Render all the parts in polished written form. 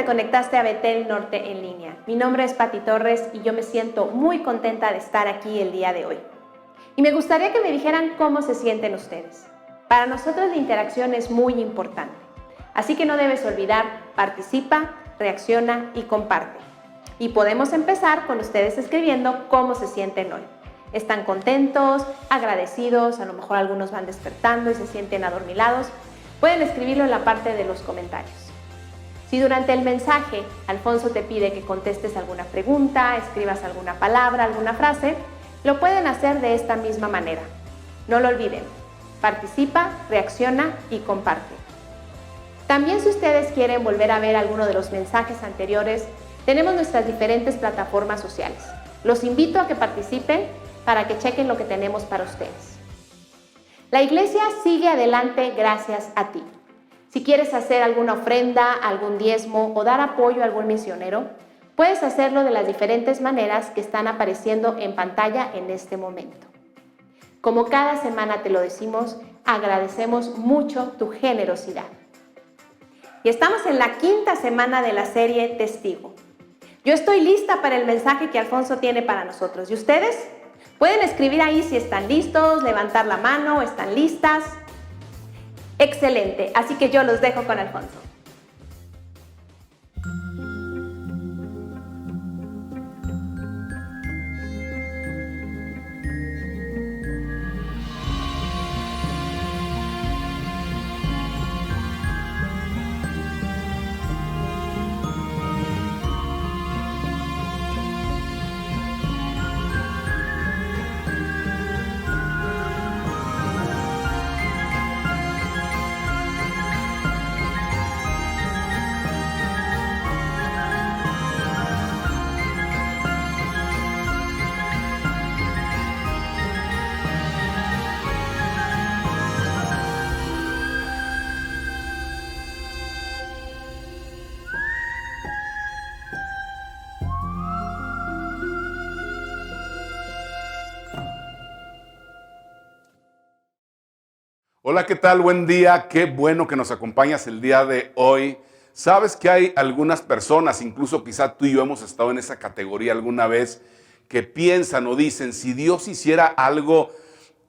te conectaste a Betel Norte en línea. Mi nombre es Pati Torres y yo me siento muy contenta de estar aquí el día de hoy. Y me gustaría que me dijeran cómo se sienten ustedes. Para nosotros la interacción es muy importante. Así que no debes olvidar, participa, reacciona y comparte. Y podemos empezar con ustedes escribiendo cómo se sienten hoy. ¿Están contentos, agradecidos? A lo mejor algunos van despertando y se sienten adormilados. Pueden escribirlo en la parte de los comentarios. Si durante el mensaje Alfonso te pide que contestes alguna pregunta, escribas alguna palabra, alguna frase, lo pueden hacer de esta misma manera. No lo olviden, participa, reacciona y comparte. También si ustedes quieren volver a ver alguno de los mensajes anteriores, tenemos nuestras diferentes plataformas sociales. Los invito a que participen para que chequen lo que tenemos para ustedes. La iglesia sigue adelante gracias a ti. Si quieres hacer alguna ofrenda, algún diezmo o dar apoyo a algún misionero, puedes hacerlo de las diferentes maneras que están apareciendo en pantalla en este momento. Como cada semana te lo decimos, agradecemos mucho tu generosidad. Y estamos en la quinta semana de la serie Testigo. Yo estoy lista para el mensaje que Alfonso tiene para nosotros. ¿Y ustedes? Pueden escribir ahí si están listos, levantar la mano, están listas. Excelente, así que yo los dejo con Alfonso. Hola, ¿qué tal? Buen día. Qué bueno que nos acompañas el día de hoy. Sabes que hay algunas personas, incluso quizá tú y yo hemos estado en esa categoría alguna vez, que piensan o dicen, si Dios hiciera algo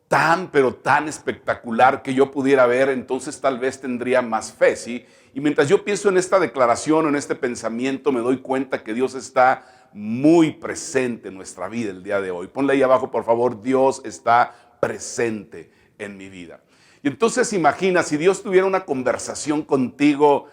tan, pero tan espectacular que yo pudiera ver, entonces tal vez tendría más fe, ¿sí? Y mientras yo pienso en esta declaración o en este pensamiento, me doy cuenta que Dios está muy presente en nuestra vida el día de hoy. Ponle ahí abajo, por favor, Dios está presente en mi vida. Y entonces imagina, si Dios tuviera una conversación contigo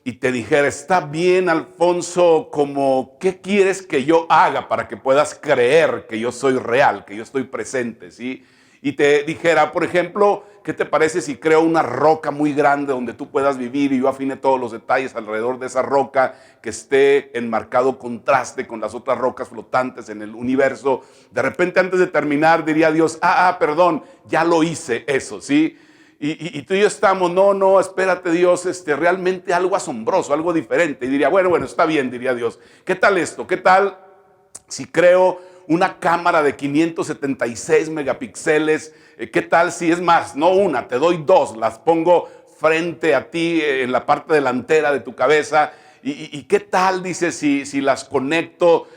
y te dijera, está bien, Alfonso, como, ¿qué quieres que yo haga para que puedas creer que yo soy real, que yo estoy presente, ¿sí? Y te dijera, por ejemplo, ¿qué te parece si creo una roca muy grande donde tú puedas vivir y yo afine todos los detalles alrededor de esa roca, que esté en marcado contraste con las otras rocas flotantes en el universo? De repente, antes de terminar, diría Dios, perdón, ya lo hice eso, ¿sí? Y tú y yo estamos, no, espérate Dios, realmente algo asombroso, algo diferente. Y diría, bueno, está bien, diría Dios. ¿Qué tal esto? ¿Qué tal si creo una cámara de 576 megapíxeles? ¿Qué tal si es más? No una, te doy dos, las pongo frente a ti en la parte delantera de tu cabeza. ¿Y qué tal, dice, si las conecto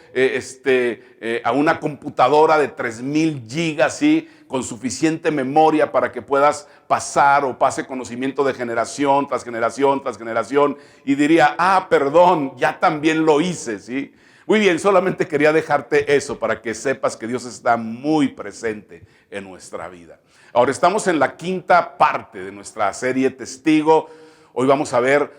a una computadora de 3000 gigas, ¿sí? Con suficiente memoria para que puedas pasar o pase conocimiento de generación tras generación tras generación? Y diría, perdón, ya también lo hice, ¿sí? Muy bien, solamente quería dejarte eso para que sepas que Dios está muy presente en nuestra vida. Ahora estamos en la quinta parte de nuestra serie Testigo. Hoy vamos a ver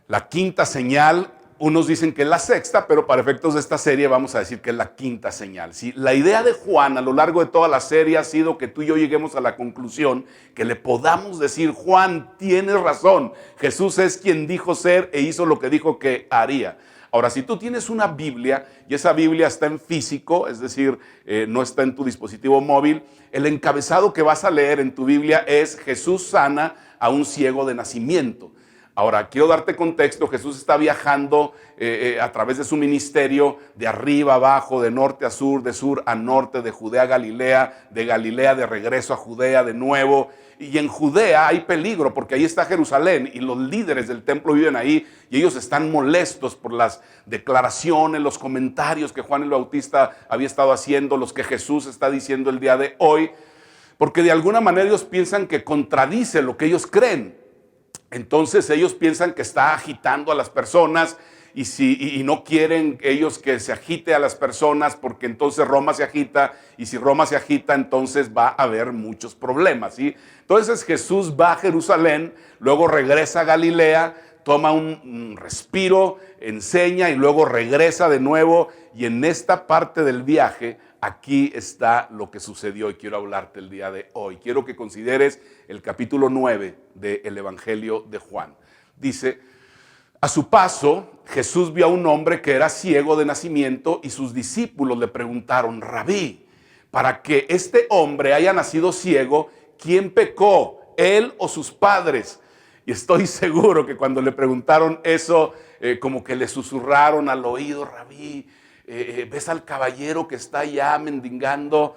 la quinta señal. Unos dicen que es la sexta, pero para efectos de esta serie vamos a decir que es la quinta señal, ¿sí? La idea de Juan a lo largo de toda la serie ha sido que tú y yo lleguemos a la conclusión que le podamos decir, Juan, tienes razón, Jesús es quien dijo ser e hizo lo que dijo que haría. Ahora, si tú tienes una Biblia y esa Biblia está en físico, es decir, no está en tu dispositivo móvil, el encabezado que vas a leer en tu Biblia es Jesús sana a un ciego de nacimiento. Ahora, quiero darte contexto. Jesús está viajando a través de su ministerio de arriba a abajo, de norte a sur, de sur a norte, de Judea a Galilea, de Galilea de regreso a Judea de nuevo. Y en Judea hay peligro porque ahí está Jerusalén y los líderes del templo viven ahí y ellos están molestos por las declaraciones, los comentarios que Juan el Bautista había estado haciendo, los que Jesús está diciendo el día de hoy, porque de alguna manera ellos piensan que contradice lo que ellos creen. Entonces ellos piensan que está agitando a las personas y no quieren ellos que se agite a las personas porque entonces Roma se agita y si Roma se agita entonces va a haber muchos problemas, ¿sí? Entonces Jesús va a Jerusalén, luego regresa a Galilea, toma un respiro, enseña y luego regresa de nuevo y en esta parte del viaje aquí está lo que sucedió y quiero hablarte el día de hoy. Quiero que consideres el capítulo 9 del Evangelio de Juan. Dice: a su paso, Jesús vio a un hombre que era ciego de nacimiento y sus discípulos le preguntaron: Rabí, para que este hombre haya nacido ciego, ¿quién pecó, él o sus padres? Y estoy seguro que cuando le preguntaron eso, como que le susurraron al oído: Rabí, ves al caballero que está allá mendigando,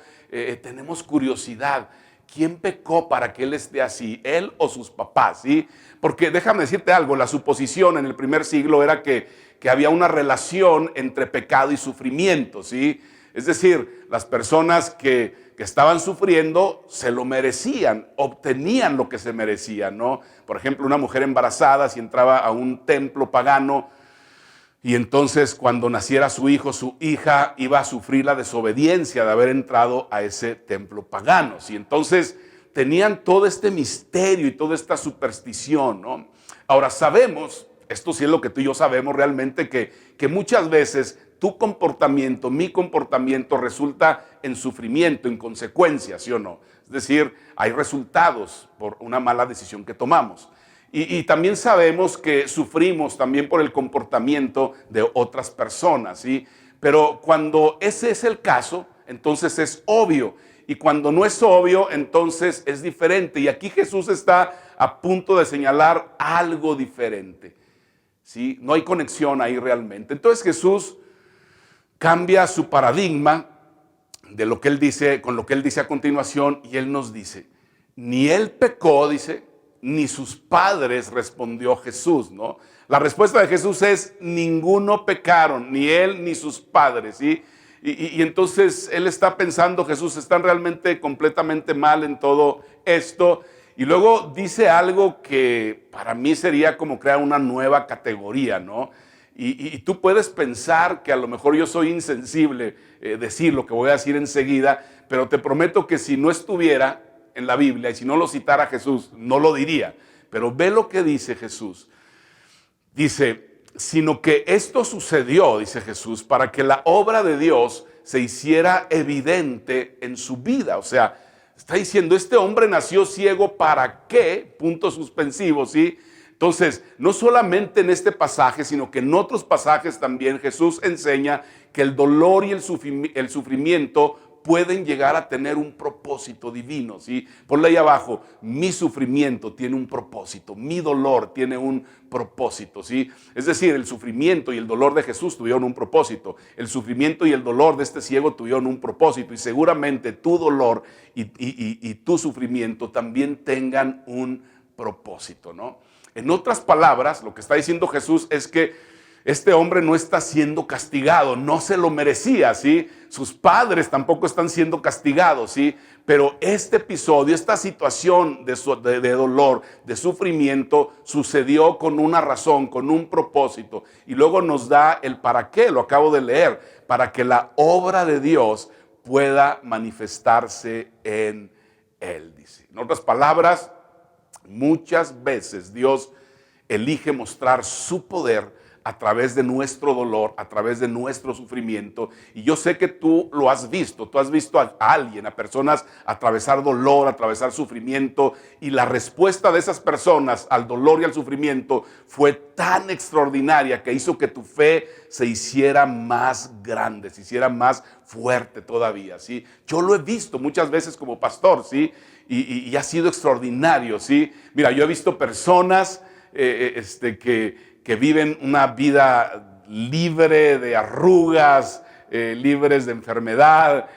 tenemos curiosidad. ¿Quién pecó para que él esté así? ¿Él o sus papás? ¿Sí? Porque déjame decirte algo, la suposición en el primer siglo era que había una relación entre pecado y sufrimiento, ¿sí? Es decir, las personas que estaban sufriendo se lo merecían, obtenían lo que se merecían, ¿no? Por ejemplo, una mujer embarazada, si entraba a un templo pagano, y entonces cuando naciera su hijo, su hija iba a sufrir la desobediencia de haber entrado a ese templo pagano. Y entonces tenían todo este misterio y toda esta superstición, ¿no? Ahora sabemos, esto sí es lo que tú y yo sabemos realmente, que muchas veces tu comportamiento, mi comportamiento resulta en sufrimiento, en consecuencias, ¿sí o no? Es decir, hay resultados por una mala decisión que tomamos. Y también sabemos que sufrimos también por el comportamiento de otras personas, ¿sí? Pero cuando ese es el caso, entonces es obvio. Y cuando no es obvio, entonces es diferente. Y aquí Jesús está a punto de señalar algo diferente, ¿sí? No hay conexión ahí realmente. Entonces Jesús cambia su paradigma de lo que él dice, con lo que él dice a continuación, y él nos dice: ni él pecó, dice, ni sus padres, respondió Jesús, ¿no? La respuesta de Jesús es: ninguno pecaron, ni él ni sus padres, ¿sí? Y entonces él está pensando, Jesús, están realmente completamente mal en todo esto. Y luego dice algo que para mí sería como crear una nueva categoría, ¿no? Y tú puedes pensar que a lo mejor yo soy insensible, decir lo que voy a decir enseguida, pero te prometo que si no estuviera en la Biblia y si no lo citara Jesús, no lo diría. Pero ve lo que dice Jesús. Dice: sino que esto sucedió, dice Jesús, para que la obra de Dios se hiciera evidente en su vida. O sea, está diciendo, este hombre nació ciego, ¿para qué? Puntos suspensivos, ¿sí? Entonces, no solamente en este pasaje, sino que en otros pasajes también Jesús enseña que el dolor y el sufrimiento pueden llegar a tener un propósito divino, ¿sí? Ponle ahí abajo: mi sufrimiento tiene un propósito, mi dolor tiene un propósito, ¿sí? Es decir, el sufrimiento y el dolor de Jesús tuvieron un propósito, el sufrimiento y el dolor de este ciego tuvieron un propósito, y seguramente tu dolor y tu sufrimiento también tengan un propósito, ¿no? En otras palabras, lo que está diciendo Jesús es que este hombre no está siendo castigado, no se lo merecía, ¿sí? Sus padres tampoco están siendo castigados, ¿sí? Pero este episodio, esta situación de dolor, de sufrimiento, sucedió con una razón, con un propósito. Y luego nos da el para qué, lo acabo de leer: para que la obra de Dios pueda manifestarse en él, dice. En otras palabras, muchas veces Dios elige mostrar su poder a través de nuestro dolor, a través de nuestro sufrimiento. Y yo sé que tú lo has visto, tú has visto a alguien, a personas atravesar dolor, atravesar sufrimiento, y la respuesta de esas personas al dolor y al sufrimiento fue tan extraordinaria que hizo que tu fe se hiciera más grande, se hiciera más fuerte todavía, ¿sí? Yo lo he visto muchas veces como pastor, ¿sí? Y ha sido extraordinario, ¿sí? Mira, yo he visto personas que viven una vida libre de arrugas, libres de enfermedad,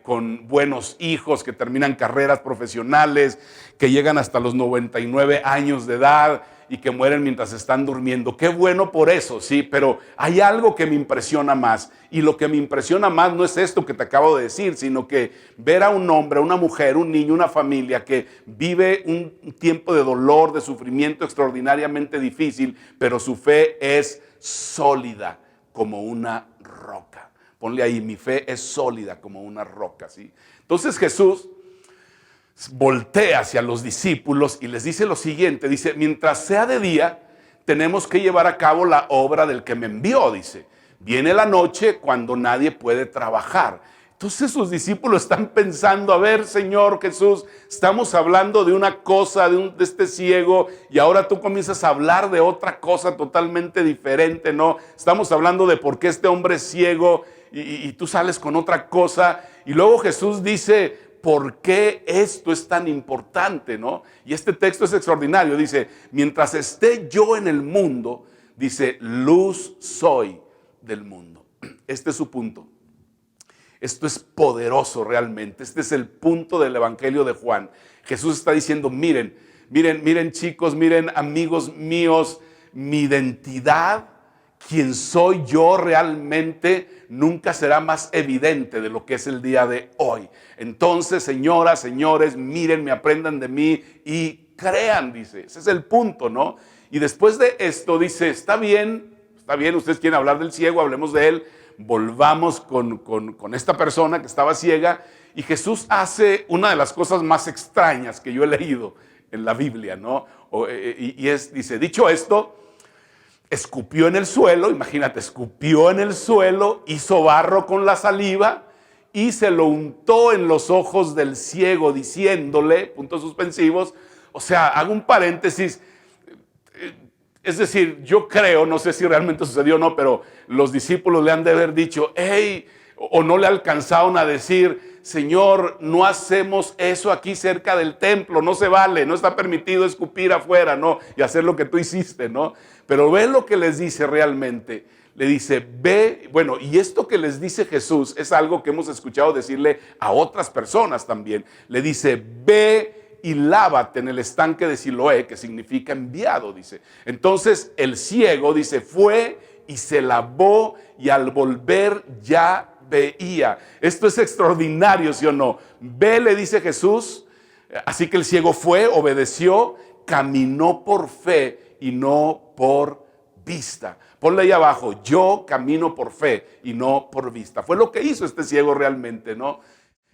con buenos hijos que terminan carreras profesionales, que llegan hasta los 99 años de edad y que mueren mientras están durmiendo. Qué bueno por eso, sí, pero hay algo que me impresiona más. Y lo que me impresiona más no es esto que te acabo de decir, sino que ver a un hombre, una mujer, un niño, una familia que vive un tiempo de dolor, de sufrimiento extraordinariamente difícil, pero su fe es sólida como una roca. Ponle ahí, mi fe es sólida como una roca, ¿sí? Entonces Jesús voltea hacia los discípulos y les dice lo siguiente, dice, mientras sea de día, tenemos que llevar a cabo la obra del que me envió, dice. Viene la noche cuando nadie puede trabajar. Entonces sus discípulos están pensando, a ver, Señor Jesús, estamos hablando de una cosa, de este ciego, y ahora tú comienzas a hablar de otra cosa totalmente diferente, ¿no? Estamos hablando de por qué este hombre es ciego y tú sales con otra cosa. Y luego Jesús dice, ¿por qué esto es tan importante, no? Y este texto es extraordinario. Dice, mientras esté yo en el mundo, dice, luz soy del mundo. Este es su punto. Esto es poderoso realmente. Este es el punto del Evangelio de Juan. Jesús está diciendo, miren chicos, miren amigos míos, mi identidad, quien soy yo realmente, nunca será más evidente de lo que es el día de hoy. Entonces, señoras, señores, mírenme, aprendan de mí y crean, dice. Ese es el punto, ¿no? Y después de esto dice, está bien, ustedes quieren hablar del ciego, hablemos de él. Volvamos con esta persona que estaba ciega. Y Jesús hace una de las cosas más extrañas que yo he leído en la Biblia, ¿no? Dice, dicho esto, escupió en el suelo, imagínate, escupió en el suelo, hizo barro con la saliva y se lo untó en los ojos del ciego, diciéndole, puntos suspensivos, o sea, hago un paréntesis, es decir, yo creo, no sé si realmente sucedió o no, pero los discípulos le han de haber dicho, hey, o no le alcanzaron a decir, Señor, no hacemos eso aquí cerca del templo, no se vale, no está permitido escupir afuera, ¿no? Y hacer lo que tú hiciste, ¿no? Pero ve lo que les dice realmente. Le dice, ve, bueno, y esto que les dice Jesús es algo que hemos escuchado decirle a otras personas también. Le dice, ve y lávate en el estanque de Siloé, que significa enviado, dice. Entonces el ciego, dice, fue y se lavó y al volver ya veía. Esto es extraordinario, ¿sí o no? Ve, le dice Jesús. Así que el ciego fue, obedeció, caminó por fe y no por vista. Ponle ahí abajo, yo camino por fe y no por vista. Fue lo que hizo este ciego realmente, ¿no?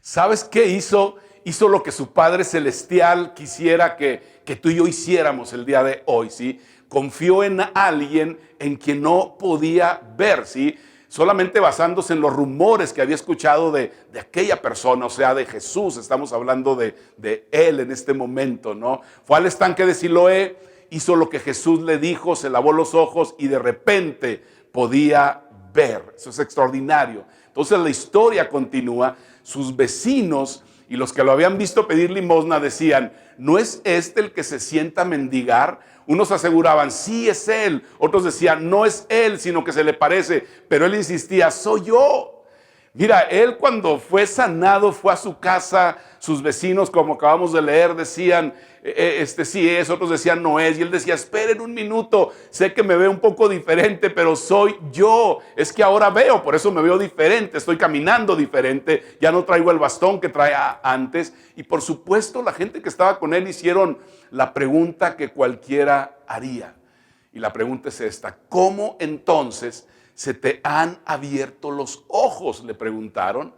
¿Sabes qué hizo? Hizo lo que su Padre Celestial quisiera que tú y yo hiciéramos el día de hoy, ¿sí? Confió en alguien en quien no podía ver, ¿sí? Solamente basándose en los rumores que había escuchado de aquella persona, o sea, de Jesús. Estamos hablando de él en este momento, ¿no? Fue al estanque de Siloé, hizo lo que Jesús le dijo, se lavó los ojos y de repente podía ver. Eso es extraordinario. Entonces la historia continúa. Sus vecinos y los que lo habían visto pedir limosna decían, ¿no es este el que se sienta a mendigar? Unos aseguraban, sí es él. Otros decían, no es él, sino que se le parece. Pero él insistía, soy yo. Mira, él cuando fue sanado, fue a su casa. Sus vecinos, como acabamos de leer, decían, sí es. Otros decían, no es. Y él decía, esperen un minuto. Sé que me veo un poco diferente, pero soy yo. Es que ahora veo, por eso me veo diferente. Estoy caminando diferente. Ya no traigo el bastón que traía antes. Y por supuesto, la gente que estaba con él hicieron la pregunta que cualquiera haría. Y la pregunta es esta, ¿cómo entonces se te han abierto los ojos? Le preguntaron.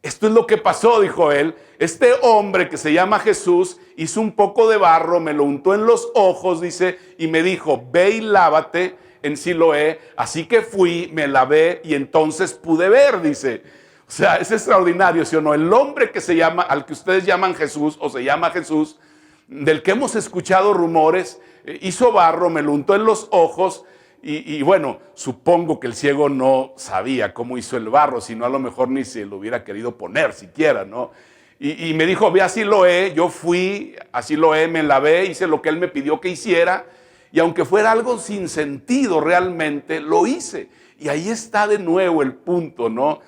Esto es lo que pasó, dijo él. Este hombre que se llama Jesús hizo un poco de barro, me lo untó en los ojos, dice, y me dijo, ve y lávate en Siloé. Así que fui, me lavé y entonces pude ver, dice. O sea, es extraordinario, ¿sí o no? El hombre que se llama, al que ustedes llaman Jesús, o se llama Jesús, del que hemos escuchado rumores, hizo barro, me lo untó en los ojos y bueno, supongo que el ciego no sabía cómo hizo el barro, sino a lo mejor ni se lo hubiera querido poner siquiera, ¿no? Y me dijo, ve a Siloé, yo fui a Siloé, me lavé, hice lo que él me pidió que hiciera Y aunque fuera algo sin sentido realmente, lo hice. Y ahí está de nuevo el punto, ¿no?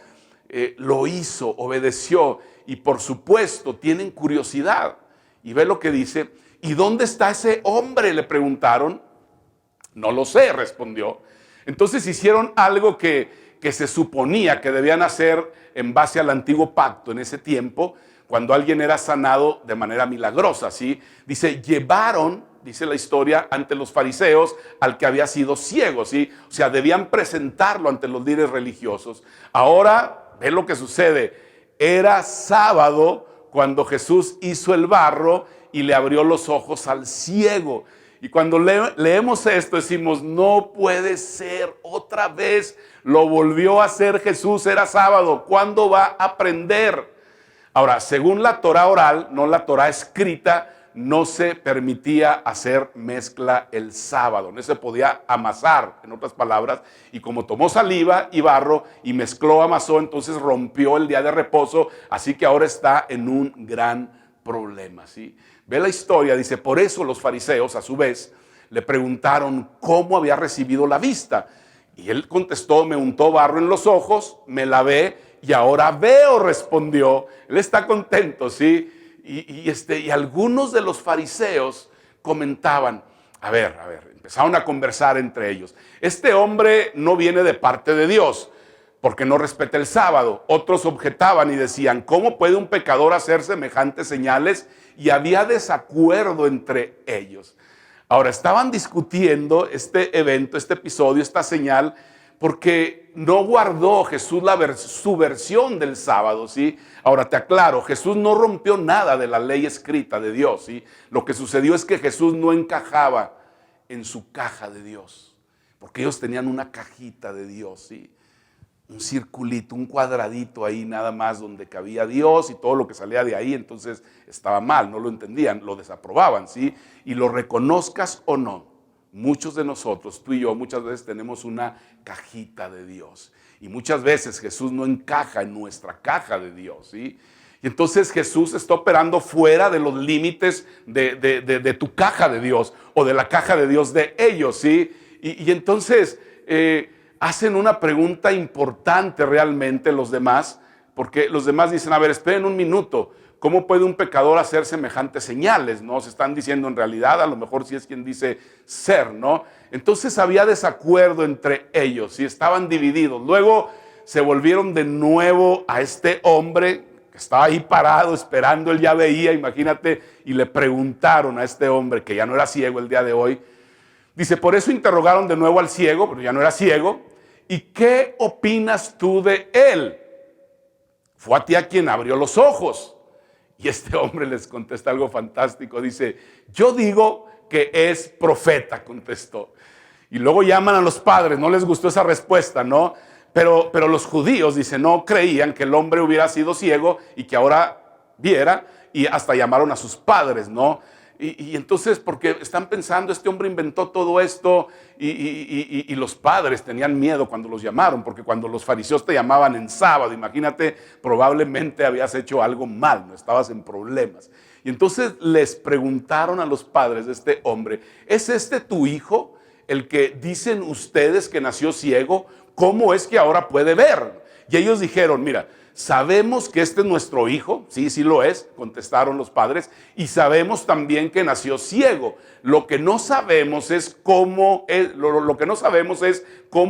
Lo hizo, obedeció. Y por supuesto, tienen curiosidad. Y ve lo que dice. ¿Y dónde está ese hombre?, le preguntaron. No lo sé, respondió. Entonces hicieron algo que se suponía que debían hacer en base al antiguo pacto en ese tiempo, cuando alguien era sanado de manera milagrosa, ¿sí? Dice, llevaron, dice la historia, ante los fariseos al que había sido ciego, ¿sí? O sea, debían presentarlo ante los líderes religiosos. Ahora, ve lo que sucede. Era sábado cuando Jesús hizo el barro y le abrió los ojos al ciego. Y cuando leemos esto decimos, no puede ser, otra vez lo volvió a hacer Jesús, era sábado, ¿cuándo va a aprender? Ahora, según la Torá oral, no la Torá escrita, no se permitía hacer mezcla el sábado, no se podía amasar, en otras palabras, y como tomó saliva y barro y mezcló, amasó, entonces rompió el día de reposo, así que ahora está en un gran problema, ¿sí? Ve la historia, dice, por eso los fariseos a su vez le preguntaron cómo había recibido la vista. Y él contestó, me untó barro en los ojos, me lavé y ahora veo, respondió. Él está contento, ¿sí? Y algunos de los fariseos comentaban, a ver, empezaron a conversar entre ellos. Este hombre no viene de parte de Dios, porque no respeta el sábado. Otros objetaban y decían, ¿cómo puede un pecador hacer semejantes señales? Y había desacuerdo entre ellos. Ahora, estaban discutiendo este evento, este episodio, esta señal, porque no guardó Jesús su versión del sábado, ¿sí? Ahora te aclaro, Jesús no rompió nada de la ley escrita de Dios, ¿sí? Lo que sucedió es que Jesús no encajaba en su caja de Dios, porque ellos tenían una cajita de Dios, ¿sí? Un circulito, un cuadradito ahí nada más donde cabía Dios y todo lo que salía de ahí, entonces estaba mal, no lo entendían, lo desaprobaban, ¿sí? Y lo reconozcas o no, muchos de nosotros, tú y yo, muchas veces tenemos una cajita de Dios y muchas veces Jesús no encaja en nuestra caja de Dios, ¿sí? Y entonces Jesús está operando fuera de los límites de tu caja de Dios o de la caja de Dios de ellos, ¿sí? Y entonces hacen una pregunta importante realmente los demás, porque los demás dicen, a ver, esperen un minuto, ¿cómo puede un pecador hacer semejantes señales? ¿No? Se están diciendo en realidad, a lo mejor sí es quien dice ser, ¿no? Entonces había desacuerdo entre ellos y estaban divididos. Luego se volvieron de nuevo a este hombre que estaba ahí parado esperando, él ya veía, imagínate, y le preguntaron a este hombre que ya no era ciego el día de hoy. Dice, por eso interrogaron de nuevo al ciego, pero ya no era ciego. ¿Y qué opinas tú de él? Fue a ti a quien abrió los ojos. Y este hombre les contesta algo fantástico. Dice, yo digo que es profeta, contestó. Y luego llaman a los padres, no les gustó esa respuesta, ¿no? Pero los judíos, dice, no creían que el hombre hubiera sido ciego y que ahora viera, y hasta llamaron a sus padres, ¿no? Y entonces, porque están pensando, este hombre inventó todo esto, y los padres tenían miedo cuando los llamaron, porque cuando los fariseos te llamaban en sábado, imagínate, probablemente habías hecho algo mal, no estabas en problemas. Y entonces les preguntaron a los padres de este hombre, ¿es este tu hijo, el que dicen ustedes que nació ciego? ¿Cómo es que ahora puede ver? Y ellos dijeron, mira, sabemos que este es nuestro hijo, sí, sí lo es, contestaron los padres, y sabemos también que nació ciego. Lo que no sabemos es cómo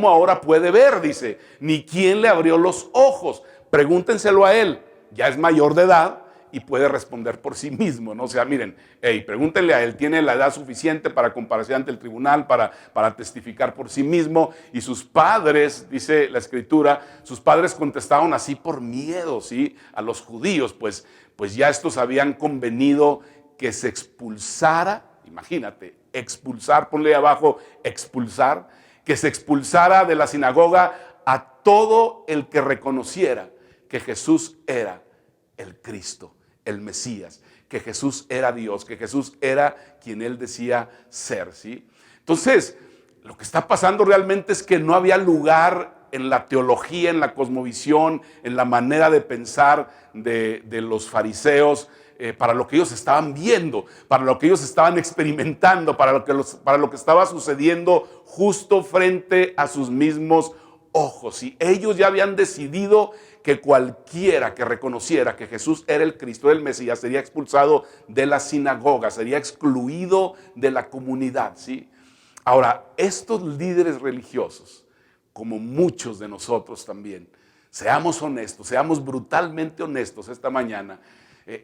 ahora puede ver, dice, ni quién le abrió los ojos. Pregúntenselo a él, ya es mayor de edad y puede responder por sí mismo, ¿no? O sea, miren, pregúntenle a él, tiene la edad suficiente para comparecer ante el tribunal, para testificar por sí mismo. Y sus padres, dice la escritura, sus padres contestaron así por miedo, ¿sí? A los judíos, pues ya estos habían convenido que se expulsara, imagínate, expulsar, ponle abajo, expulsar, que se expulsara de la sinagoga a todo el que reconociera que Jesús era el Cristo, el Mesías, que Jesús era Dios, que Jesús era quien él decía ser, ¿sí? Entonces, lo que está pasando realmente es que no había lugar en la teología, en la cosmovisión, en la manera de pensar de los fariseos, para lo que ellos estaban viendo, para lo que ellos estaban experimentando, para lo que estaba sucediendo justo frente a sus mismos ojos. Y ellos ya habían decidido que cualquiera que reconociera que Jesús era el Cristo, el Mesías, sería expulsado de la sinagoga, sería excluido de la comunidad, ¿sí? Ahora, estos líderes religiosos, como muchos de nosotros también, seamos honestos, seamos brutalmente honestos esta mañana,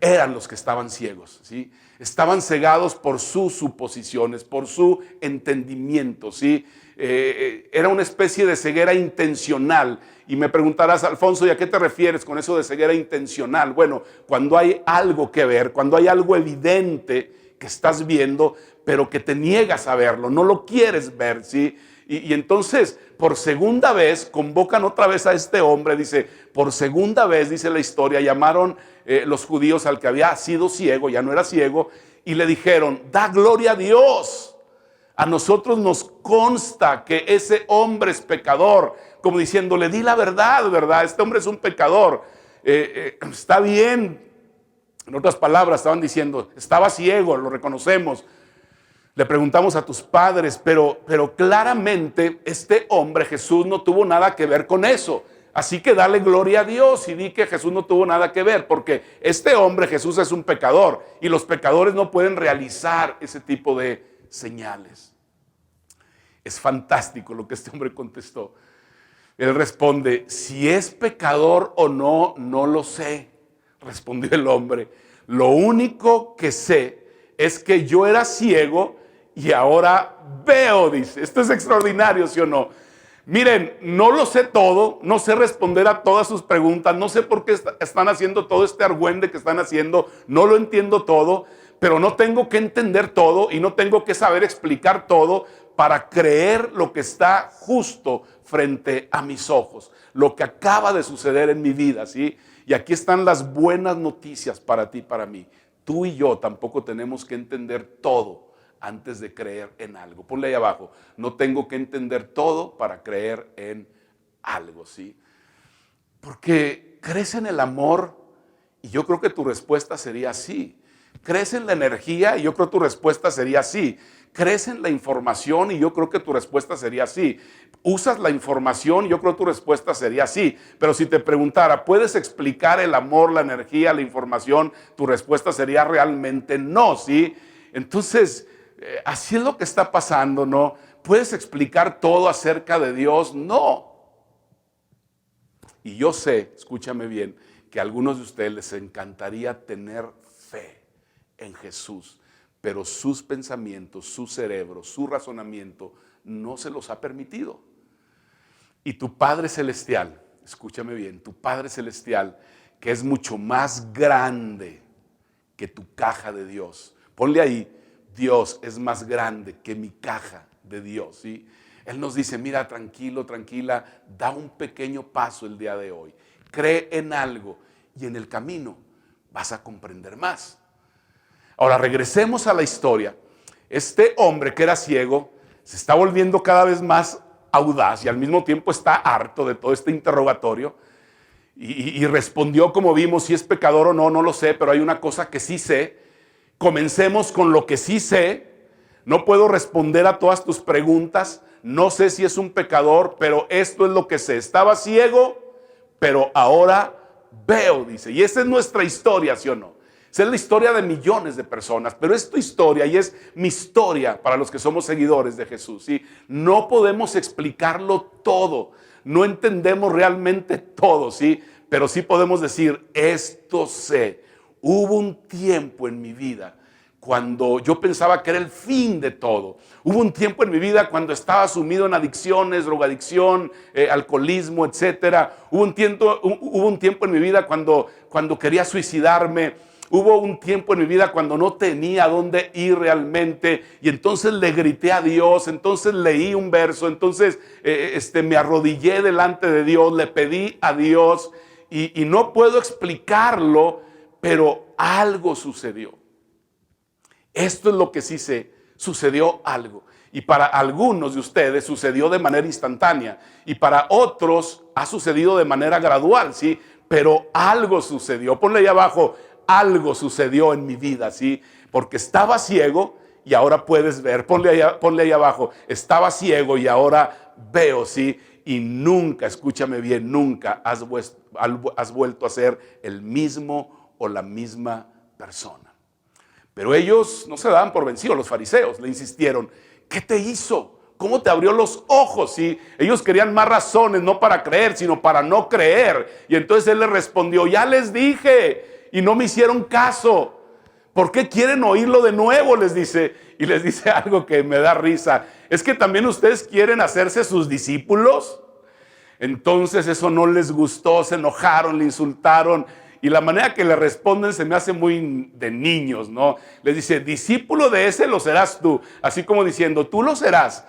eran los que estaban ciegos, ¿sí? Estaban cegados por sus suposiciones, por su entendimiento, ¿sí? Era una especie de ceguera intencional. Y me preguntarás, Alfonso, ¿y a qué te refieres con eso de ceguera intencional? Bueno, cuando hay algo que ver, cuando hay algo evidente que estás viendo, pero que te niegas a verlo, no lo quieres ver, ¿sí? Y entonces, por segunda vez, convocan otra vez a este hombre, dice, por segunda vez, dice la historia, llamaron los judíos al que había sido ciego, ya no era ciego, y le dijeron, da gloria a Dios. A nosotros nos consta que ese hombre es pecador, como diciéndole, di la verdad, ¿verdad? Este hombre es un pecador, está bien. En otras palabras, estaban diciendo, estaba ciego, lo reconocemos. Le preguntamos a tus padres, pero claramente este hombre, Jesús, no tuvo nada que ver con eso. Así que dale gloria a Dios y di que Jesús no tuvo nada que ver, porque este hombre, Jesús, es un pecador y los pecadores no pueden realizar ese tipo de señales. Es fantástico lo que este hombre contestó. Él responde, si es pecador o no, no lo sé. Respondió el hombre, lo único que sé es que yo era ciego y ahora veo, dice. Esto es extraordinario, ¿sí o no? Miren, no lo sé todo, no sé responder a todas sus preguntas, no sé por qué están haciendo todo este argüende que están haciendo, no lo entiendo todo, pero no tengo que entender todo y no tengo que saber explicar todo para creer lo que está justo frente a mis ojos, lo que acaba de suceder en mi vida, ¿sí? Y aquí están las buenas noticias para ti, para mí. Tú y yo tampoco tenemos que entender todo antes de creer en algo. Ponle ahí abajo, no tengo que entender todo para creer en algo, ¿sí? Porque crees en el amor y yo creo que tu respuesta sería sí. Crees en la energía y yo creo que tu respuesta sería sí. Crees en la información y yo creo que tu respuesta sería sí. Usas la información y yo creo que tu respuesta sería sí. Pero si te preguntara, ¿puedes explicar el amor, la energía, la información? Tu respuesta sería realmente no, ¿sí? Entonces, así es lo que está pasando, ¿no? ¿Puedes explicar todo acerca de Dios? No. Y yo sé, escúchame bien, que a algunos de ustedes les encantaría tener fe en Jesús, pero sus pensamientos, su cerebro, su razonamiento no se los ha permitido. Y tu Padre Celestial, escúchame bien, tu Padre Celestial, que es mucho más grande que tu caja de Dios. Ponle ahí, Dios es más grande que mi caja de Dios, ¿sí? Él nos dice, mira, tranquilo, tranquila, da un pequeño paso el día de hoy. Cree en algo y en el camino vas a comprender más. Ahora regresemos a la historia. Este hombre que era ciego se está volviendo cada vez más audaz y al mismo tiempo está harto de todo este interrogatorio y respondió, como vimos, si es pecador o no, no lo sé, pero hay una cosa que sí sé. Comencemos con lo que sí sé. No puedo responder a todas tus preguntas, no sé si es un pecador, pero esto es lo que sé. Estaba ciego, pero ahora veo, dice. Y esa es nuestra historia, ¿sí o no? Esa es la historia de millones de personas, pero es tu historia y es mi historia para los que somos seguidores de Jesús, ¿sí? No podemos explicarlo todo, no entendemos realmente todo, ¿sí? Pero sí podemos decir, esto sé. Hubo un tiempo en mi vida cuando yo pensaba que era el fin de todo. Hubo un tiempo en mi vida cuando estaba sumido en adicciones, drogadicción, alcoholismo, etcétera. Hubo un tiempo en mi vida cuando quería suicidarme. Hubo un tiempo en mi vida cuando no tenía a dónde ir realmente y entonces le grité a Dios, entonces leí un verso, entonces me arrodillé delante de Dios, le pedí a Dios y no puedo explicarlo, pero algo sucedió. Esto es lo que sí sé, sucedió algo. Y para algunos de ustedes sucedió de manera instantánea y para otros ha sucedido de manera gradual, ¿sí? Pero algo sucedió. Ponle ahí abajo, algo sucedió en mi vida, ¿sí? Porque estaba ciego y ahora puedes ver. Ponle ahí abajo, estaba ciego y ahora veo, ¿sí? Y nunca, escúchame bien, nunca has vuelto a ser el mismo o la misma persona. Pero ellos no se daban por vencidos, los fariseos le insistieron, ¿qué te hizo? ¿Cómo te abrió los ojos? ¿Sí? Ellos querían más razones, no para creer, sino para no creer. Y entonces él les respondió, ya les dije y no me hicieron caso. ¿Por qué quieren oírlo de nuevo? Les dice. Y les dice algo que me da risa. Es que también ustedes quieren hacerse sus discípulos. Entonces eso no les gustó, se enojaron, le insultaron. Y la manera que le responden se me hace muy de niños, ¿no? Les dice, discípulo de ese lo serás tú. Así como diciendo, tú lo serás.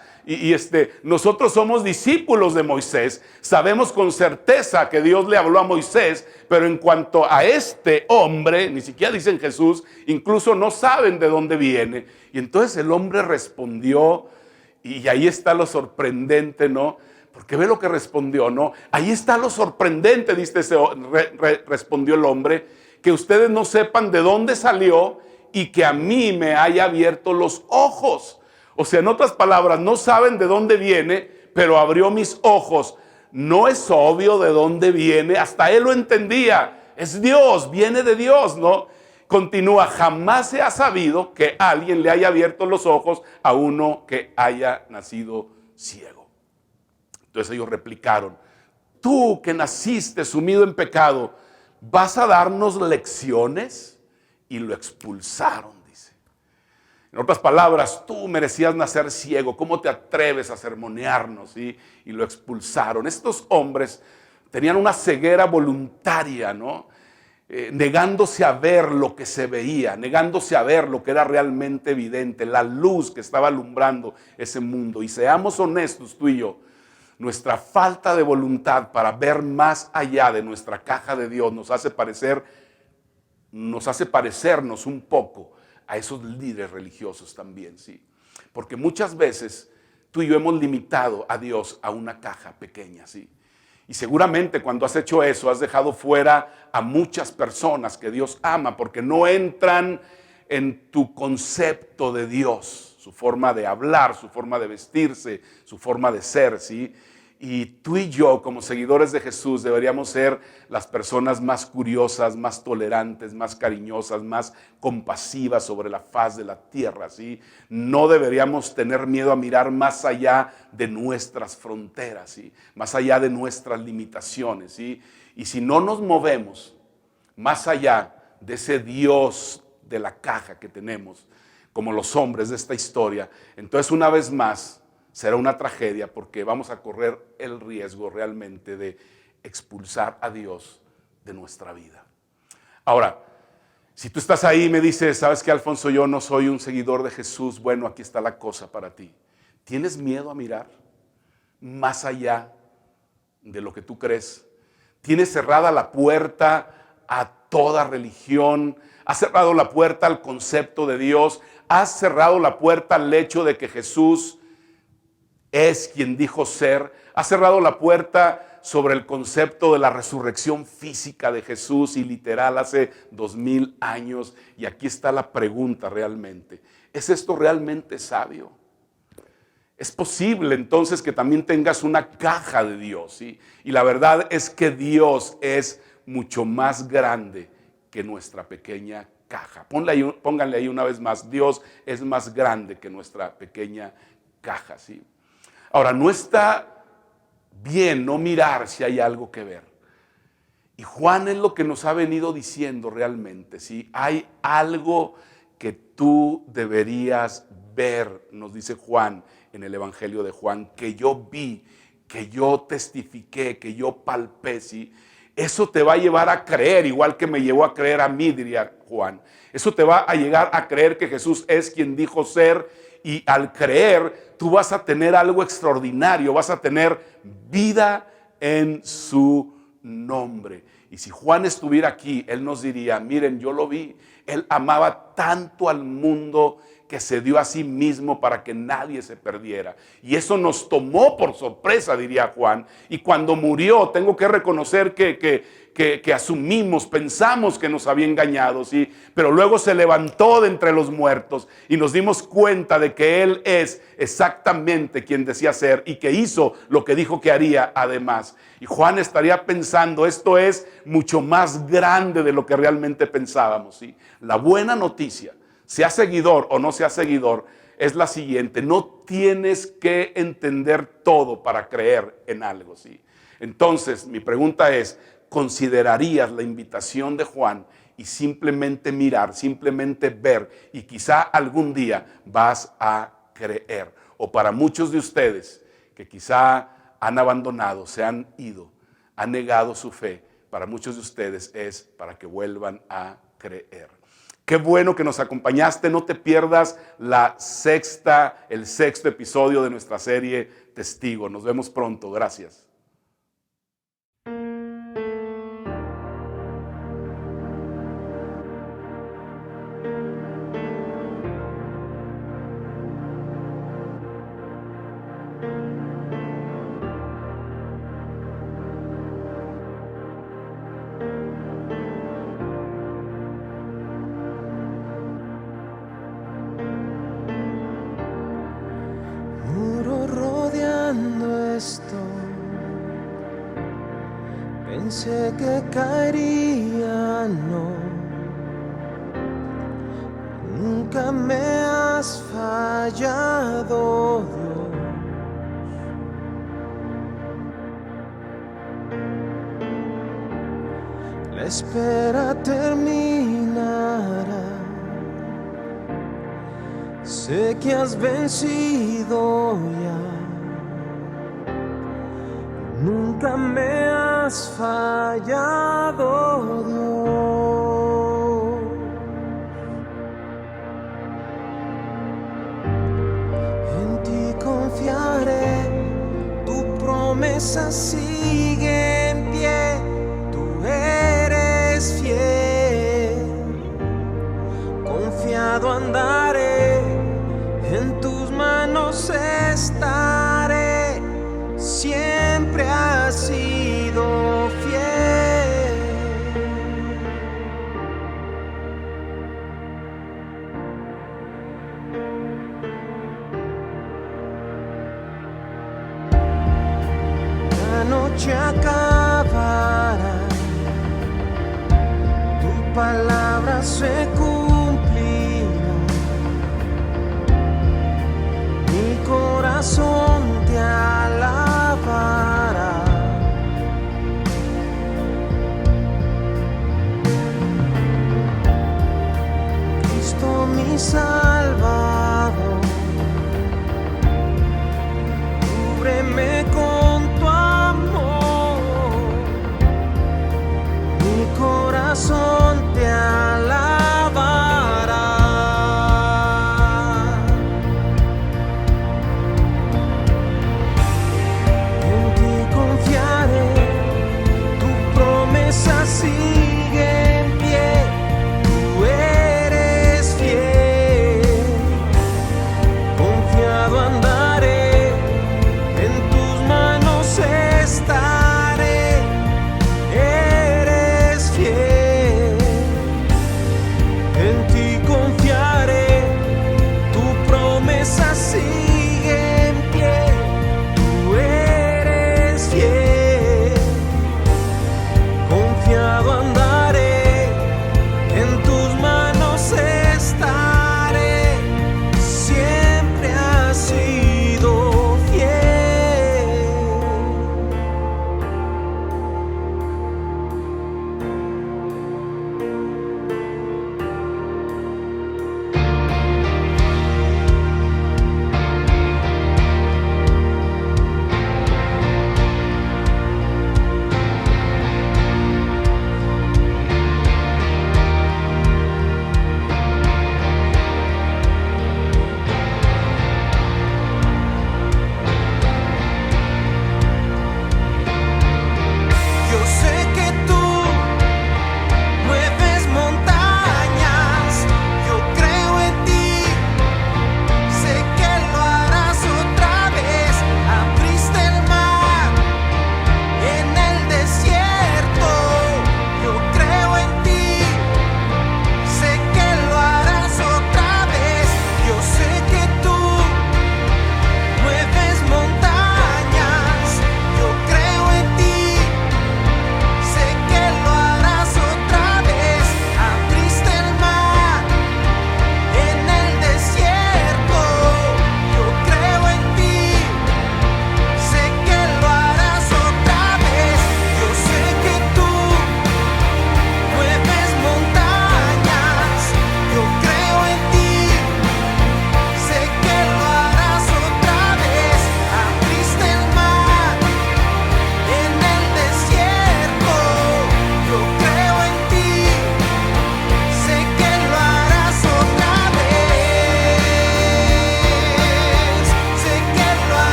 Nosotros somos discípulos de Moisés. Sabemos con certeza que Dios le habló a Moisés, pero en cuanto a este hombre, ni siquiera dicen Jesús, incluso no saben de dónde viene. Y entonces el hombre respondió, y ahí está lo sorprendente, ¿no? Porque ve lo que respondió, ¿no? Ahí está lo sorprendente, respondió el hombre, que ustedes no sepan de dónde salió y que a mí me haya abierto los ojos. O sea, en otras palabras, no saben de dónde viene, pero abrió mis ojos. No es obvio de dónde viene, hasta él lo entendía. Es Dios, viene de Dios, ¿no? Continúa, jamás se ha sabido que alguien le haya abierto los ojos a uno que haya nacido ciego. Entonces ellos replicaron, tú que naciste sumido en pecado, ¿vas a darnos lecciones? Y lo expulsaron, dice. En otras palabras, tú merecías nacer ciego, ¿cómo te atreves a sermonearnos? ¿Sí? Y lo expulsaron. Estos hombres tenían una ceguera voluntaria, ¿no? Negándose a ver lo que se veía, negándose a ver lo que era realmente evidente, la luz que estaba alumbrando ese mundo. Y seamos honestos tú y yo, nuestra falta de voluntad para ver más allá de nuestra caja de Dios nos hace parecernos un poco a esos líderes religiosos también, ¿sí? Porque muchas veces tú y yo hemos limitado a Dios a una caja pequeña, ¿sí? Y seguramente cuando has hecho eso has dejado fuera a muchas personas que Dios ama porque no entran en tu concepto de Dios, su forma de hablar, su forma de vestirse, su forma de ser, ¿sí? Y tú y yo, como seguidores de Jesús, deberíamos ser las personas más curiosas, más tolerantes, más cariñosas, más compasivas sobre la faz de la tierra, ¿sí? No deberíamos tener miedo a mirar más allá de nuestras fronteras, ¿sí? Más allá de nuestras limitaciones, ¿sí? Y si no nos movemos más allá de ese Dios de la caja que tenemos, como los hombres de esta historia, entonces una vez más, será una tragedia porque vamos a correr el riesgo realmente de expulsar a Dios de nuestra vida. Ahora, si tú estás ahí y me dices, ¿sabes qué, Alfonso? Yo no soy un seguidor de Jesús. Bueno, aquí está la cosa para ti. ¿Tienes miedo a mirar más allá de lo que tú crees? ¿Tienes cerrada la puerta a toda religión? ¿Has cerrado la puerta al concepto de Dios? ¿Has cerrado la puerta al hecho de que Jesús es quien dijo ser? Ha cerrado la puerta sobre el concepto de la resurrección física de Jesús y literal hace 2000 años. Y aquí está la pregunta realmente. ¿Es esto realmente sabio? Es posible entonces que también tengas una caja de Dios, ¿sí? Y la verdad es que Dios es mucho más grande que nuestra pequeña caja. Pónganle ahí una vez más, Dios es más grande que nuestra pequeña caja, ¿sí? Ahora, no está bien no mirar si hay algo que ver. Y Juan es lo que nos ha venido diciendo realmente, ¿sí? Hay algo que tú deberías ver, nos dice Juan en el Evangelio de Juan, que yo vi, que yo testifiqué, que yo palpé, ¿sí? Eso te va a llevar a creer, igual que me llevó a creer a mí, diría Juan. Eso te va a llegar a creer que Jesús es quien dijo ser. Y al creer, tú vas a tener algo extraordinario, vas a tener vida en su nombre. Y si Juan estuviera aquí, él nos diría, miren, yo lo vi, él amaba tanto al mundo que se dio a sí mismo para que nadie se perdiera. Y eso nos tomó por sorpresa, diría Juan. Y cuando murió, tengo que reconocer que que asumimos, pensamos que nos había engañado, ¿sí? Pero luego se levantó de entre los muertos y nos dimos cuenta de que Él es exactamente quien decía ser y que hizo lo que dijo que haría además. Y Juan estaría pensando, esto es mucho más grande de lo que realmente pensábamos, ¿sí? La buena noticia, sea seguidor o no sea seguidor, es la siguiente: no tienes que entender todo para creer en algo, ¿sí? Entonces, mi pregunta es, ¿considerarías la invitación de Juan y simplemente mirar, simplemente ver, y quizá algún día vas a creer? O para muchos de ustedes que quizá han abandonado, se han ido, han negado su fe, para muchos de ustedes es para que vuelvan a creer. Qué bueno que nos acompañaste. No te pierdas el sexto episodio de nuestra serie Testigo. Nos vemos pronto. Gracias. Pensé que caería, no. Nunca me has fallado, Dios. La espera terminará. Sé que has vencido ya. Nunca me has fallado, Dios. En ti confiaré, tu promesa sigue en pie. Tú eres fiel, confiado andaré, en tus manos estaré. Siempre has sido fiel. La noche acabará, tu palabra se cumplirá. Mi corazón te alabará. Cristo mi Salvador, cúbreme con tu amor. Mi corazón te alabará. Sigue en pie, tú eres fiel, confiado andaré, en tus manos estaré. Eres fiel, en ti confiaré, tu promesa sigue en pie, tú eres fiel, confiado andaré, en tus manos estaré. Siempre has sido fiel.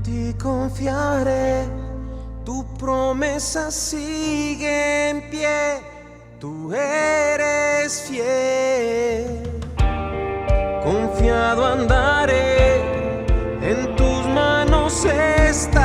ti confiaré, tu promesa sigue en pie, tú eres fiel. Confiado andaré, en tus manos estaré.